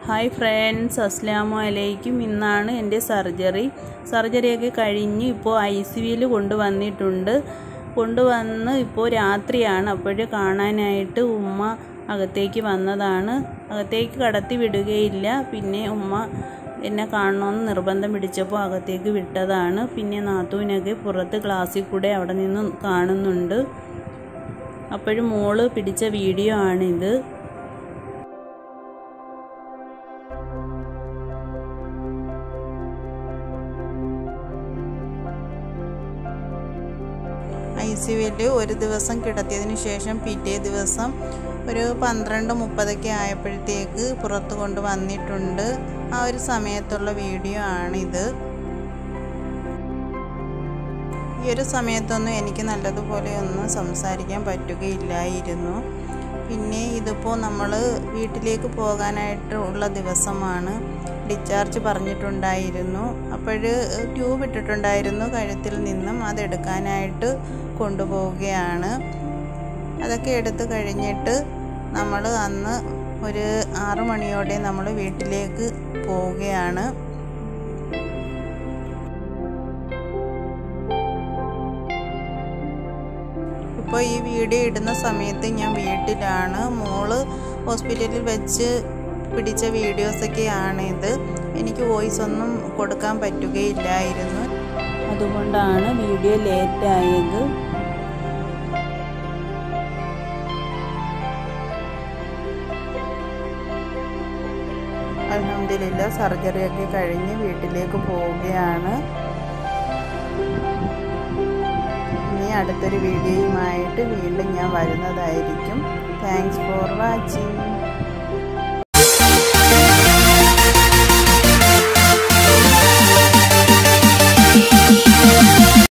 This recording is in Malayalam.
ഹായ് ഫ്രണ്ട്സ്, അസ്സലാമു അലൈക്കും. ഇന്നാണ് എൻ്റെ സർജറിയൊക്കെ കഴിഞ്ഞ് ഇപ്പോൾ ICUവിൽ കൊണ്ടുവന്ന് ഇപ്പോൾ രാത്രിയാണ്. അപ്പോഴേ കാണാനായിട്ട് ഉമ്മ അകത്തേക്ക് വന്നതാണ്. അകത്തേക്ക് കടത്തി വിടുകയില്ല. പിന്നെ ഉമ്മ എന്നെ കാണണമെന്ന് നിർബന്ധം പിടിച്ചപ്പോൾ അകത്തേക്ക് വിട്ടതാണ്. പിന്നെ നാത്തൂനൊക്കെ പുറത്ത് ക്ലാസ്സിൽ കൂടെ അവിടെ നിന്ന് കാണുന്നുണ്ട്. അപ്പോഴും മോള് പിടിച്ച വീഡിയോ ആണിത്. ICUവിൽ ഒരു ദിവസം കിടത്തിയതിന് ശേഷം പിറ്റേ ദിവസം ഒരു 12:30 ആയപ്പോഴത്തേക്ക് പുറത്ത് കൊണ്ടുവന്നിട്ടുണ്ട്. ആ ഒരു സമയത്തുള്ള വീഡിയോ ആണിത്. ഈ ഒരു സമയത്തൊന്നും എനിക്ക് നല്ലതുപോലെ ഒന്നും സംസാരിക്കാൻ പറ്റുകയില്ലായിരുന്നു. പിന്നെ ഇതിപ്പോൾ നമ്മൾ വീട്ടിലേക്ക് പോകാനായിട്ടുള്ള ദിവസമാണ്. ഡിസ്ചാർജ് പറഞ്ഞിട്ടുണ്ടായിരുന്നു. അപ്പോൾ ട്യൂബ് ഇട്ടിട്ടുണ്ടായിരുന്നു കഴുത്തിൽ നിന്നും. അതെടുക്കാനായിട്ട് കൊണ്ടുപോവുകയാണ്. അതൊക്കെ എടുത്ത് കഴിഞ്ഞിട്ട് നമ്മൾ അന്ന് ഒരു 6 മണിയോടെ നമ്മൾ വീട്ടിലേക്ക് പോവുകയാണ്. ഇപ്പോൾ ഈ വീഡിയോ ഇടുന്ന സമയത്ത് ഞാൻ വീട്ടിലാണ്. മോള് ഹോസ്പിറ്റലിൽ വെച്ച് പിടിച്ച വീഡിയോസൊക്കെയാണിത്. എനിക്ക് വോയിസ് ഒന്നും കൊടുക്കാൻ പറ്റുകയില്ലായിരുന്നു. അതുകൊണ്ടാണ് വീഡിയോ ലേറ്റായത്. അൽഹംദുലില്ലാ സർജറിയൊക്കെ കഴിഞ്ഞ് വീട്ടിലേക്ക് പോവുകയാണ്. ഇനി അടുത്തൊരു വീഡിയോയുമായിട്ട് വീണ്ടും ഞാൻ വരുന്നതായിരിക്കും. Thanks for watching.